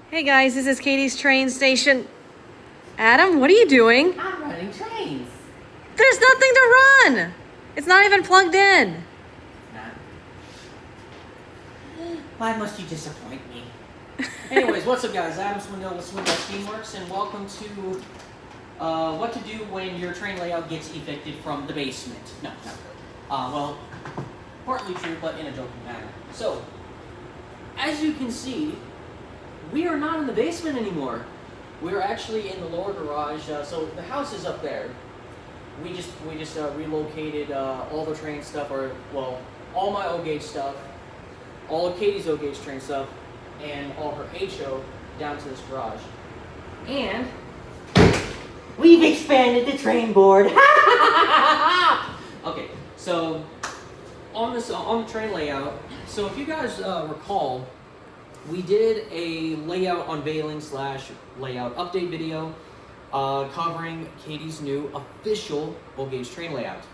Hey guys, this is Katie's train station. Adam, what are you doing? I'm running trains. There's nothing to run. It's not even plugged in. Nah. Why must you disappoint me? Anyways, what's up guys? Adam Swindell with Swindell Steamworks, and welcome to what to do when your train layout gets evicted from the basement. No, not really. Well, partly true, but in a joking manner. So, as you can see, we are not in the basement anymore. We're actually in the lower garage. So the house is up there. We just relocated all the train stuff, or well, all my O-gauge stuff, all of Katie's O-gauge train stuff, and all her HO down to this garage. And we've expanded the train board. Okay, so on the train layout. So if you guys recall, we did a layout unveiling / layout update video covering Katie's new official O-gauge train layout.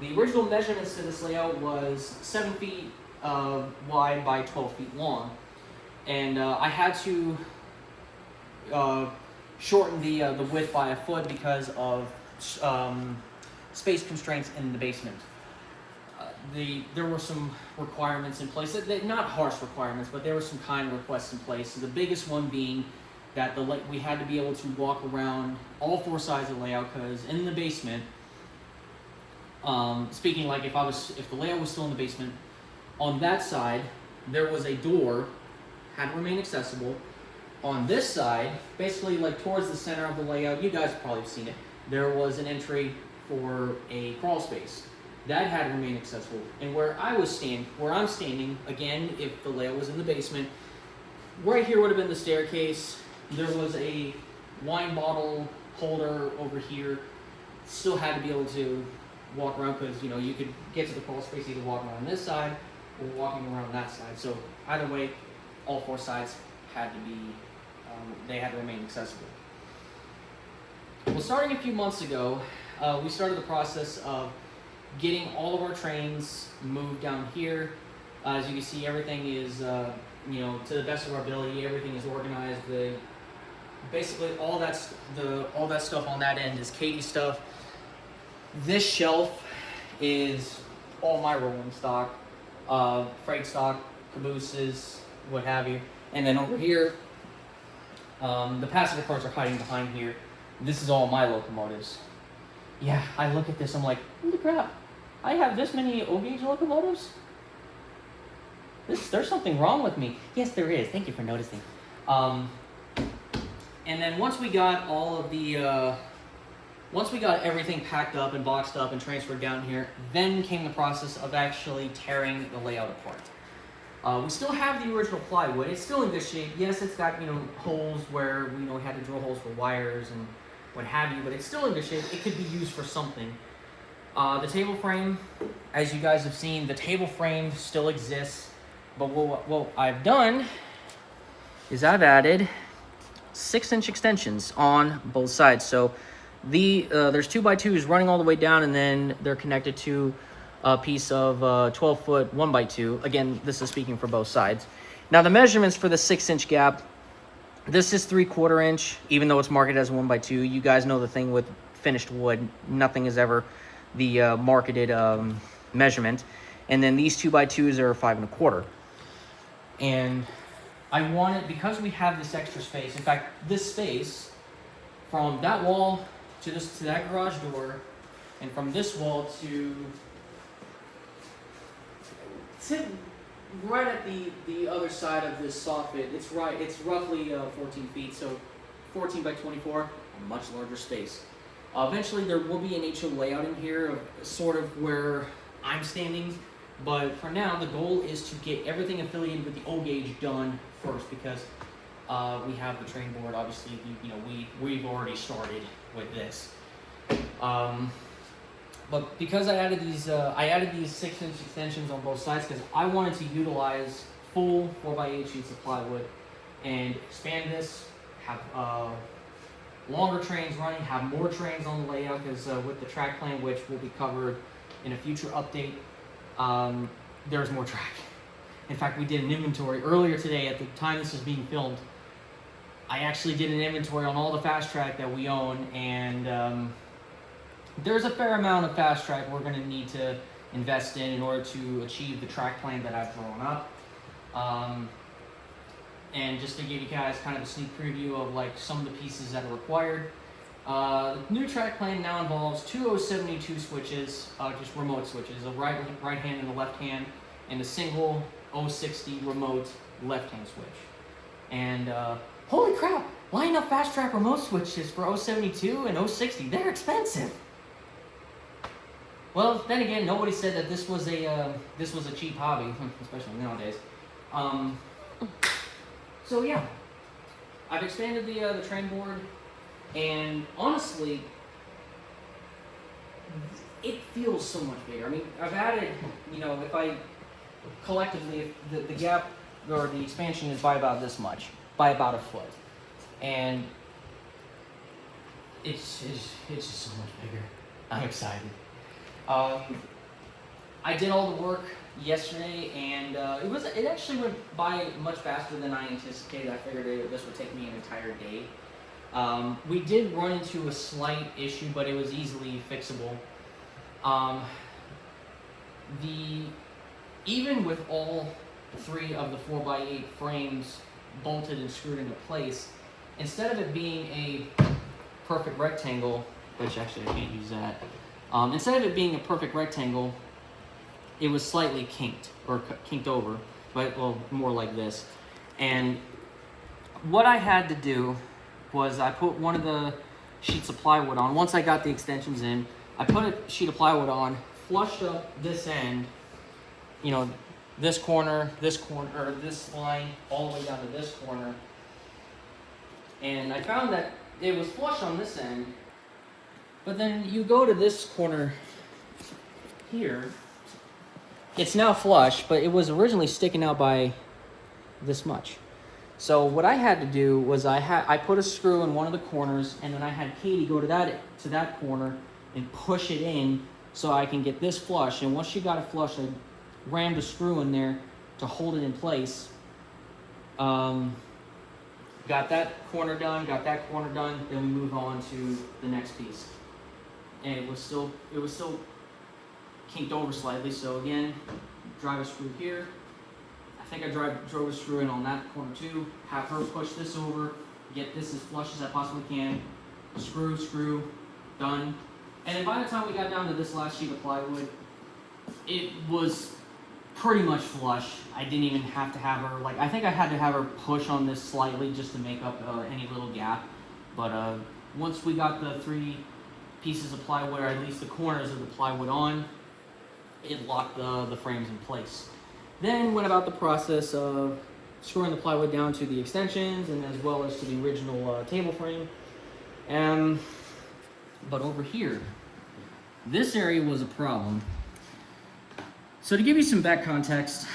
The original measurements to this layout was 7 feet wide by 12 feet long, and I had to shorten the width by a foot because of space constraints in the basement. There were some requirements in place, not harsh requirements, but there were some kind requests in place. So the biggest one being that we had to be able to walk around all 4 sides of the layout, because in the basement, speaking like if the layout was still in the basement, on that side there was a door, had to remain accessible. On this side, basically like towards the center of the layout, you guys have probably seen it, there was an entry for a crawl space. That had to remain accessible. And where I'm standing, again, if the layout was in the basement, right here would have been the staircase. There was a wine bottle holder over here. Still had to be able to walk around, because you could get to the crawl space either walking around this side or walking around that side. So either way, all 4 sides had to be, they had to remain accessible. Well, starting a few months ago, we started the process of getting all of our trains moved down here. As you can see, everything is, to the best of our ability, everything is organized. Basically all that stuff on that end is Katie's stuff. This shelf is all my rolling stock, freight stock, cabooses, what have you. And then over here, the passenger cars are hiding behind here. This is all my locomotives. Yeah, I look at this, I'm like, holy crap, I have this many O-gauge locomotives? There's something wrong with me. Yes, there is. Thank you for noticing. And then once we got everything packed up and boxed up and transferred down here, then came the process of actually tearing the layout apart. We still have the original plywood. It's still in good shape. Yes, it's got holes where we had to drill holes for wires and what have you, but it's still in good shape. It could be used for something. The table frame, as you guys have seen, the table frame still exists, but what I've done is I've added 6-inch extensions on both sides. So there's 2x2s running all the way down, and then they're connected to a piece of 12-foot 1x2. Again, this is speaking for both sides. Now the measurements for the 6-inch gap, this is 3/4 inch, even though it's marketed as 1x2. You guys know the thing with finished wood, nothing is ever the marketed measurement. And then these 2x2s are 5 1/4. And I wanted, because we have this extra space, in fact, this space from that wall to that garage door, and from this wall to right at the other side of this soffit, it's roughly 14 feet, so 14 by 24, a much larger space. Eventually there will be an HO layout in here, sort of where I'm standing, but for now the goal is to get everything affiliated with the O-gauge done first, because we have the train board. Obviously, we've already started with this. But because I added these 6-inch extensions on both sides, because I wanted to utilize full 4x8 sheets of plywood and expand this, have longer trains running, have more trains on the layout, because with the track plan, which will be covered in a future update, there's more track. In fact, we did an inventory earlier today. At the time this is being filmed, I actually did an inventory on all the Fast Track that we own, and there's a fair amount of Fast Track we're going to need to invest in order to achieve the track plan that I've drawn up. And just to give you guys kind of a sneak preview of like some of the pieces that are required. The new track plan now involves two 072 switches, just remote switches, a right hand and a left hand, and a single 060 remote left hand switch. And holy crap, line up Fast Track remote switches for 072 and 060, they're expensive. Well, then again, nobody said that this was a cheap hobby, especially nowadays. So yeah, I've expanded the train board, and honestly, it feels so much bigger. I mean, I've added, you know, if I collectively, if the gap or the expansion is by about this much, by about a foot, and it's just so much bigger. I'm excited. I did all the work yesterday, and it actually went by much faster than I anticipated. I figured this would take me an entire day. We did run into a slight issue, but it was easily fixable. Even with all three of the 4x8 frames bolted and screwed into place, instead of it being a perfect rectangle, which actually I can't use that, instead of it being a perfect rectangle, it was slightly kinked, or kinked over, but well, more like this. And what I had to do was I put one of the sheets of plywood on. Once I got the extensions in, I put a sheet of plywood on, flushed up this end, you know, this corner, or this line, all the way down to this corner. And I found that it was flush on this end, but then you go to this corner here, it's now flush, but it was originally sticking out by this much. So what I had to do was I put a screw in one of the corners, and then I had Katie go to that corner and push it in so I can get this flush. And once she got it flush, I rammed a screw in there to hold it in place. Got that corner done, then we moved on to the next piece. And it was still kinked over slightly, so again, drive a screw here. I think I drove a screw in on that corner too, have her push this over, get this as flush as I possibly can, screw, done. And then by the time we got down to this last sheet of plywood, it was pretty much flush. I didn't even have to have her, I think I had to have her push on this slightly just to make up any little gap. But once we got the three pieces of plywood, or at least the corners of the plywood on, it locked the frames in place. Then went about the process of screwing the plywood down to the extensions and as well as to the original table frame. But over here, this area was a problem. So to give you some back context,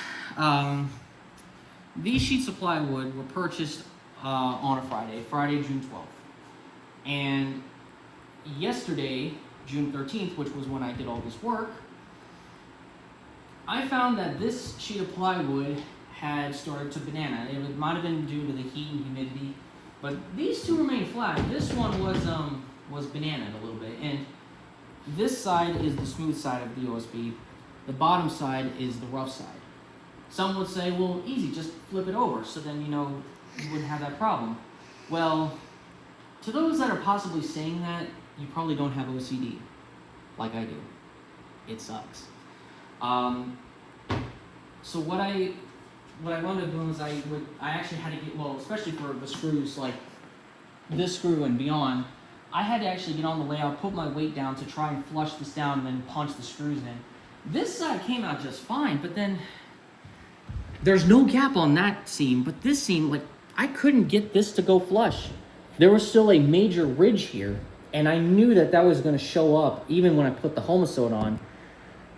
these sheets of plywood were purchased on a Friday, June 12th. And yesterday, June 13th, which was when I did all this work, I found that this sheet of plywood had started to banana. It might have been due to the heat and humidity, but these two remained flat. This one was bananaed a little bit, and this side is the smooth side of the OSB. The bottom side is the rough side. Some would say, well, easy, just flip it over, so then you wouldn't have that problem. Well, to those that are possibly saying that, you probably don't have OCD, like I do. It sucks. So what I wound up doing is I actually had to get, well, especially for the screws like this screw and beyond, I had to actually get on the layout, put my weight down to try and flush this down and then punch the screws in. This side came out just fine, but then there's no gap on that seam, but this seam, I couldn't get this to go flush. There was still a major ridge here, and I knew that was going to show up even when I put the Homasode on.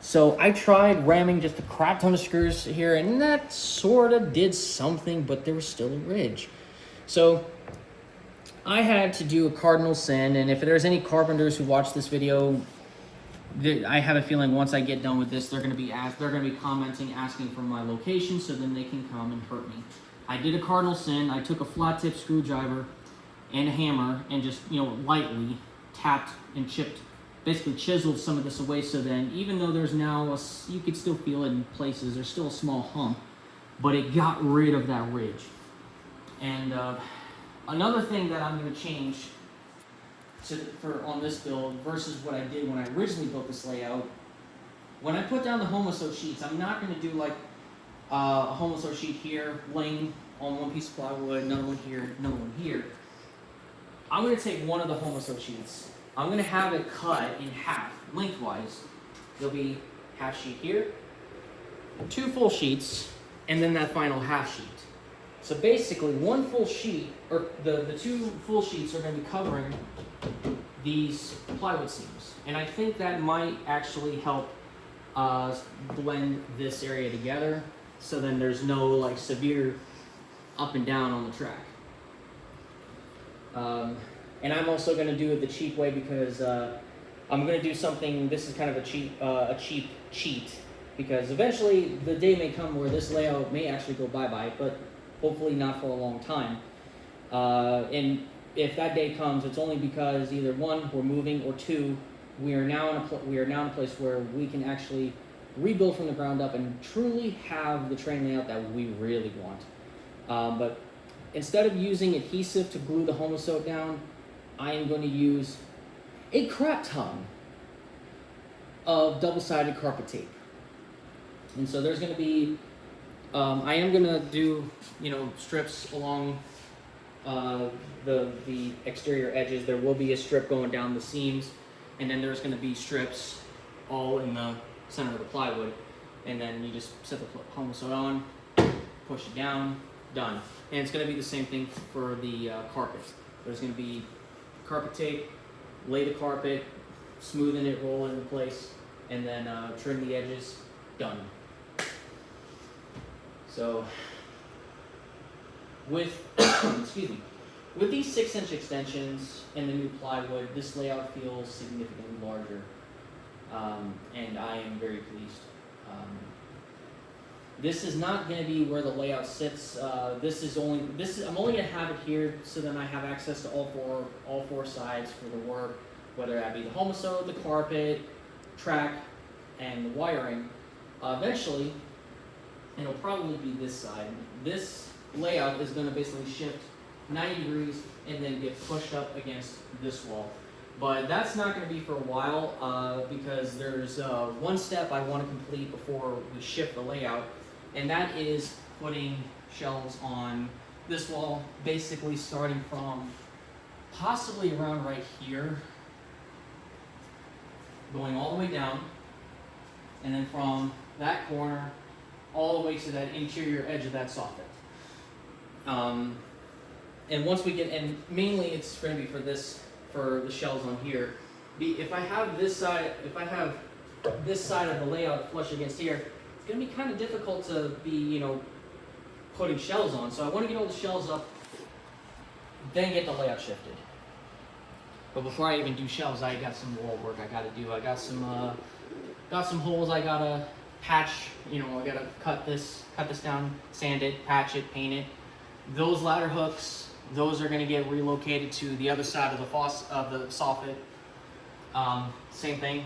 So I tried ramming just a crap ton of screws here, and that sort of did something, but there was still a ridge. So I had to do a cardinal sin, and if there's any carpenters who watch this video, I have a feeling once I get done with this, they're going to be commenting, asking for my location, so then they can come and hurt me. I did a cardinal sin. I took a flat tip screwdriver and a hammer and just, lightly tapped and chipped, basically chiseled some of this away, so then even though there's now, you could still feel it in places, there's still a small hump, but it got rid of that ridge. And another thing that I'm going to change on this build versus what I did when I originally built this layout, when I put down the Homoso sheets, I'm not going to do like a Homoso sheet here, laying on one piece of plywood, another one here, another one here. I'm going to take one of the Homoso sheets. I'm going to have it cut in half, lengthwise. There'll be half sheet here, 2 full sheets, and then that final half sheet. So basically, one full sheet, or the 2 full sheets are going to be covering these plywood seams. And I think that might actually help blend this area together, so then there's no like severe up and down on the track. And I'm also going to do it the cheap way because I'm going to do something. This is kind of a cheap cheat, because eventually the day may come where this layout may actually go bye-bye, but hopefully not for a long time. And if that day comes, it's only because either 1, we're moving, or 2, we are now in a place where we can actually rebuild from the ground up and truly have the train layout that we really want. But instead of using adhesive to glue the Homoso down, I am going to use a crap ton of double-sided carpet tape. And so there's going to be, I am going to do, strips along the exterior edges. There will be a strip going down the seams, and then there's going to be strips all in the center of the plywood. And then you just set the Homoso on, push it down, done. And it's going to be the same thing for the carpet. There's going to be carpet tape, lay the carpet, smoothen it, roll it into place, and then trim the edges, done. So with with these 6-inch extensions and the new plywood, this layout feels significantly larger, and I am very pleased. This is not going to be where the layout sits. I'm only going to have it here so then I have access to all four sides for the work, whether that be the Homoso, the carpet, track, and the wiring. Eventually, it'll probably be this side. This layout is going to basically shift 90 degrees and then get pushed up against this wall. But that's not going to be for a while because there's one step I want to complete before we shift the layout, and that is putting shelves on this wall, basically starting from possibly around right here, going all the way down, and then from that corner all the way to that interior edge of that soffit. And once we get, and mainly it's going to be for the shelves on here. If I have this side of the layout flush against here, it's going to be kind of difficult to be, putting shelves on. So I want to get all the shelves up, then get the layout shifted. But before I even do shelves, I got some wall work I got to do. I got some holes I got to patch. I got to cut this down, sand it, patch it, paint it. Those ladder hooks, those are going to get relocated to the other side of the soffit. Same thing.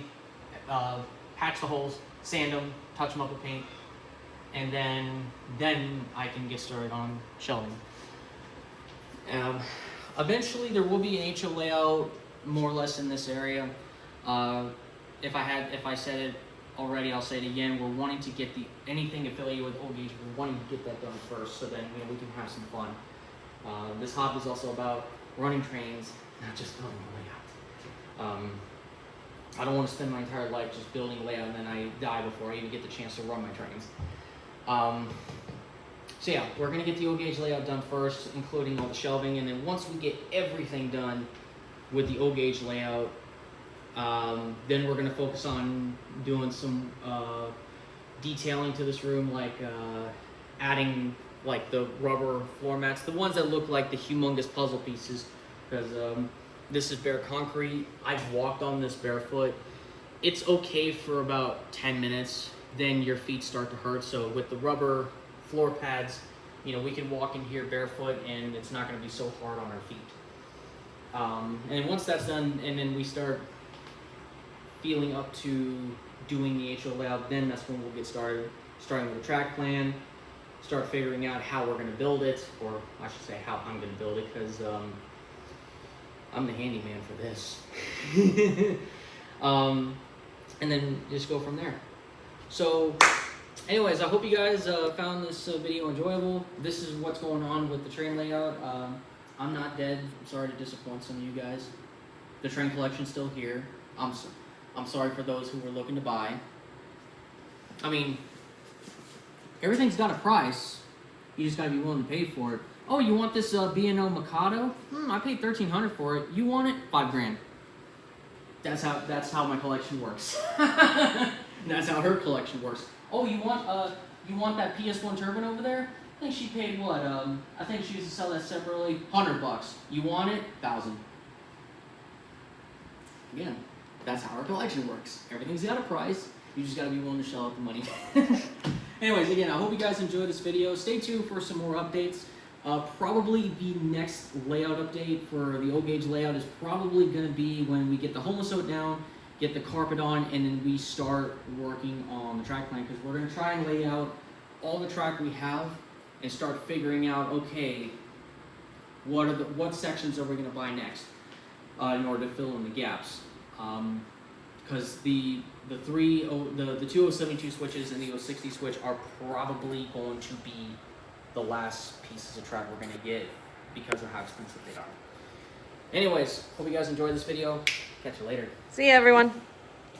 Patch the holes, sand them, touch them up with paint, and then I can get started on shelving. Eventually, there will be an HO layout more or less in this area. If I said it already, I'll say it again. We're wanting to get anything affiliated with O-Gauge. We're wanting to get that done first, so then we can have some fun. This hobby is also about running trains, not just building a layout. I don't want to spend my entire life just building a layout and then I die before I even get the chance to run my trains. So yeah, we're going to get the O-Gauge layout done first, including all the shelving, and then once we get everything done with the O-Gauge layout, then we're going to focus on doing some detailing to this room, like adding like the rubber floor mats, the ones that look like the humongous puzzle pieces, because this is bare concrete. I've walked on this barefoot. It's okay for about 10 minutes, then your feet start to hurt. So with the rubber floor pads, you know, we can walk in here barefoot and it's not going to be so hard on our feet. And once that's done, and then we start feeling up to doing the HO layout, then that's when we'll get started, starting with the track plan, start figuring out how we're going to build it, or I should say how I'm going to build it, because I'm the handyman for this. And then just go from there. So anyways, I hope you guys found this video enjoyable. This is what's going on with the train layout. I'm not dead. I'm sorry to disappoint some of you guys. The train collection's still here. I'm sorry for those who were looking to buy. I mean, everything's got a price. You just gotta be willing to pay for it. Oh, you want this B&O Mikado? I paid $1,300 for it. You want it? $5,000. That's how my collection works. That's how her collection works. Oh, you want that PS1 turbine over there? I think she paid what? I think she used to sell that separately. $100. You want it? $1,000. Again, that's how our collection works. Everything's got a price. You just gotta be willing to shell out the money. Anyways, again, I hope you guys enjoyed this video. Stay tuned for some more updates. Probably the next layout update for the O-Gauge layout is probably going to be when we get the homeless oat down, get the carpet on, and then we start working on the track plan, because we're going to try and lay out all the track we have and start figuring out, okay, what sections are we going to buy next in order to fill in the gaps. Because the 2072 switches and the 060 switch are probably going to be the last pieces of track we're going to get because of how expensive they are. Anyways, hope you guys enjoyed this video. Catch you later. See ya, everyone.